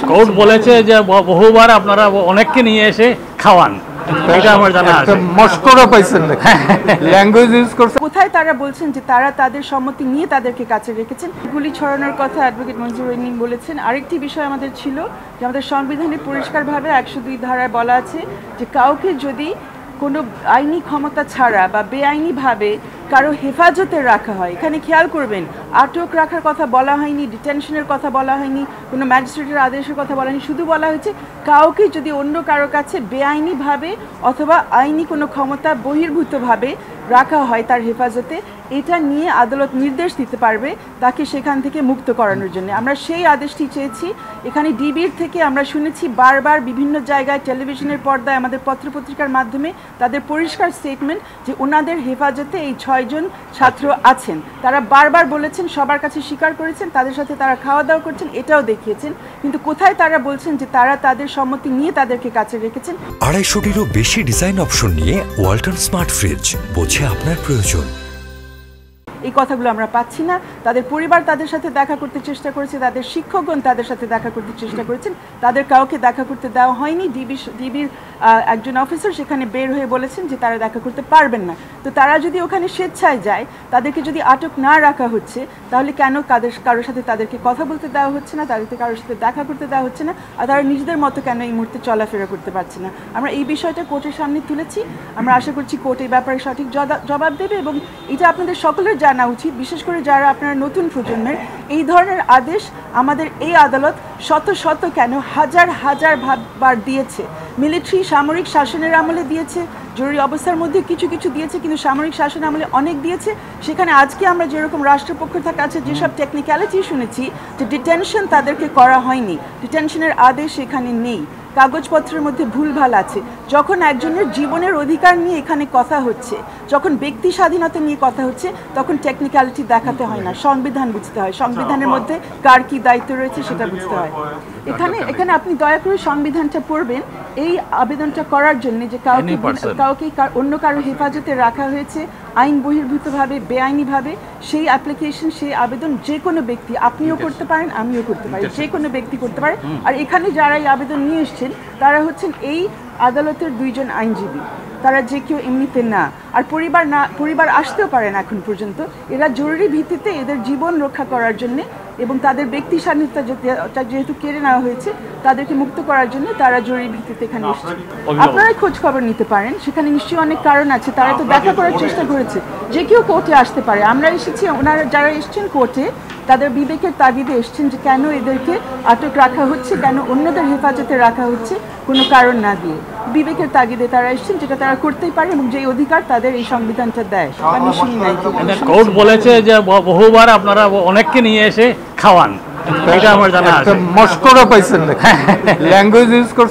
Court বলেছে যে বহুবার আপনারা অনেককে নিয়ে এসে খাওয়ান, এটা আমার জানা আছে। মস্করা পাইছেন না, ল্যাঙ্গুয়েজ ইউজ করছে। কোথায় তারা বলছেন যে তারা তাদের সম্মতি নিয়ে তাদেরকে কাছে রেখেছেন? গুলি ছড়ানোর কথা অ্যাডভোকেট মঞ্জুর রহিম বলেছেন। আরেকটি বিষয় আমাদের ছিল যে আমাদের সংবিধানে পরিষ্কারভাবে 102 ধারায় বলা আছে যে কাউকে যদি কোনো আইনি ক্ষমতা ছাড়া বা বেআইনিভাবে কারো হেফাজতে রাখা হয়, এখানে খেয়াল করবেন আটক রাখার কথা বলা হয়নি, ডিটেনশনের কথা বলা হয়নি, কোনো ম্যাজিস্ট্রেটের আদেশের কথা বলা হয়নি, শুধু বলা হয়েছে কাউকে যদি অন্য কারো কাছে বেআইনিভাবে অথবা আইনি কোনো ক্ষমতা বহির্ভূতভাবে রাখা হয় তার হেফাজতে, এটা নিয়ে আদালত নির্দেশ দিতে পারবে তাকে সেখান থেকে মুক্ত করানোর জন্য। আমরা সেই আদেশটি চেয়েছি। এখানে ডিবির থেকে আমরা শুনেছি বারবার বিভিন্ন জায়গায় টেলিভিশনের পর্দায় আমাদের পত্রপত্রিকার মাধ্যমে তাদের পরিষ্কার স্টেটমেন্ট যে ওনাদের হেফাজতে এই 6 জন ছাত্র আছেন। তারা বারবার বলেছেন, সবার কাছে স্বীকার করেছেন, তাদের সাথে তারা খাওয়া দাওয়া করছেন, এটাও দেখিয়েছেন। কিন্তু কোথায় তারা বলছেন যে তারা তাদের সম্মতি নিয়ে তাদেরকে কাছে রেখেছেন? 250-টিরও বেশি ডিজাইন অপশন নিয়ে ওয়ালটন স্মার্ট ফ্রিজ, বোঝে আপনার প্রয়োজন। এই কথাগুলো আমরা পাচ্ছি না। তাদের পরিবার তাদের সাথে দেখা করতে চেষ্টা করেছে, তাদের শিক্ষকগণ তাদের সাথে দেখা করতে চেষ্টা করেছেন, তাদের কাউকে দেখা করতে দেওয়া হয়নি। ডিবির একজন অফিসার সেখানে বের হয়ে বলেছেন যে তারা দেখা করতে পারবেন না। তো তারা যদি ওখানে স্বেচ্ছায় যায়, তাদেরকে যদি আটক না রাখা হচ্ছে, তাহলে কেন কারোর সাথে তাদেরকে কথা বলতে দেওয়া হচ্ছে না, তাদেরকে কারোর সাথে দেখা করতে দেওয়া হচ্ছে না, আর তারা নিজেদের মতো কেন এই মুহূর্তে চলাফেরা করতে পারছে না? আমরা এই বিষয়টা কোর্টের সামনে তুলেছি। আমরা আশা করছি কোর্ট এই ব্যাপারে সঠিক জবাব দেবে এবং এটা আপনাদের সকলের জানা উচিত, বিশেষ করে যারা আপনারা নতুন প্রজন্মের। এই ধরনের আদেশ আমাদের এই আদালত শত শত কেন হাজার হাজার বার দিয়েছে। মিলিটারি সামরিক শাসনের আমলে দিয়েছে, জরুরি অবস্থার মধ্যে কিছু কিছু দিয়েছে, কিন্তু সামরিক শাসন আমলে অনেক দিয়েছে। সেখানে আজকে আমরা যেরকম রাষ্ট্রপক্ষ থেকে কাছে যেসব টেকনিক্যালিটি শুনেছি যে ডিটেনশন তাদেরকে করা হয়নি, ডিটেনশনের আদেশ এখানে নেই, কাগজপত্রের মধ্যে ভুলভাল আছে। যখন একজনের জীবনের অধিকার নিয়ে এখানে কথা হচ্ছে, যখন ব্যক্তি স্বাধীনতা নিয়ে কথা হচ্ছে, তখন টেকনিক্যালিটি দেখাতে হয় না, সংবিধান বুঝতে হয়, সংবিধানের মধ্যে কার কি দায়িত্ব রয়েছে সেটা বুঝতে হয়। এখানে আপনি দয়া করে সংবিধানটা পড়বেন এই আবেদনটা করার জন্য যে কাউকে অন্য কারো হেফাজতে রাখা হয়েছে আইন বহির্ভূতভাবে বেআইনিভাবে, সেই অ্যাপ্লিকেশন, সেই আবেদন যে কোনো ব্যক্তি, আপনিও করতে পারেন, আমিও করতে পারি, যে কোনো ব্যক্তি করতে পারে। আর এখানে যারা এই আবেদন নিয়ে এসছেন তারা হচ্ছেন এই আদালতের 2 জন আইনজীবী, তারা যে কেউ এমনিতে না। আর পরিবার আসতেও পারেন এখন পর্যন্ত। এরা জরুরি ভিত্তিতে এদের জীবন রক্ষা করার জন্যে এবং তাদের ব্যক্তি স্বাধীনতা যেহেতু কেড়ে নেওয়া হয়েছে, তাদেরকে মুক্ত করার জন্য তারা জরুরি ভিত্তিতে এখানে এসেছে। আপনারা খোঁজ খবর নিতে পারেন, সেখানে নিশ্চয়ই অনেক কারণ আছে। তারা তো দেখা করার চেষ্টা করেছে, যে কেউ কোর্টে আসতে পারে। আমরা এসেছি, ওনারা যারা এসছেন কোর্টে তাদের বিবেকের তাগিদে এসছেন যে কেন এদেরকে আটক রাখা হচ্ছে, কেন অন্যদের হেফাজতে রাখা হচ্ছে কোনো কারণ না দিয়ে। বিবেকের তাগিদে তারা এসছেন, যেটা তারা করতেই পারে এবং যে অধিকার তাদের এই সংবিধানটা দেয়। আমি শুনি নাই। কোর্ট বলেছে যে বহুবার আপনারা অনেককে নিয়ে এসে খাওয়ান, এটা আমার জানা আছে। মস্করা পাইছেন না, ল্যাঙ্গুয়েজ ইউজ করছে।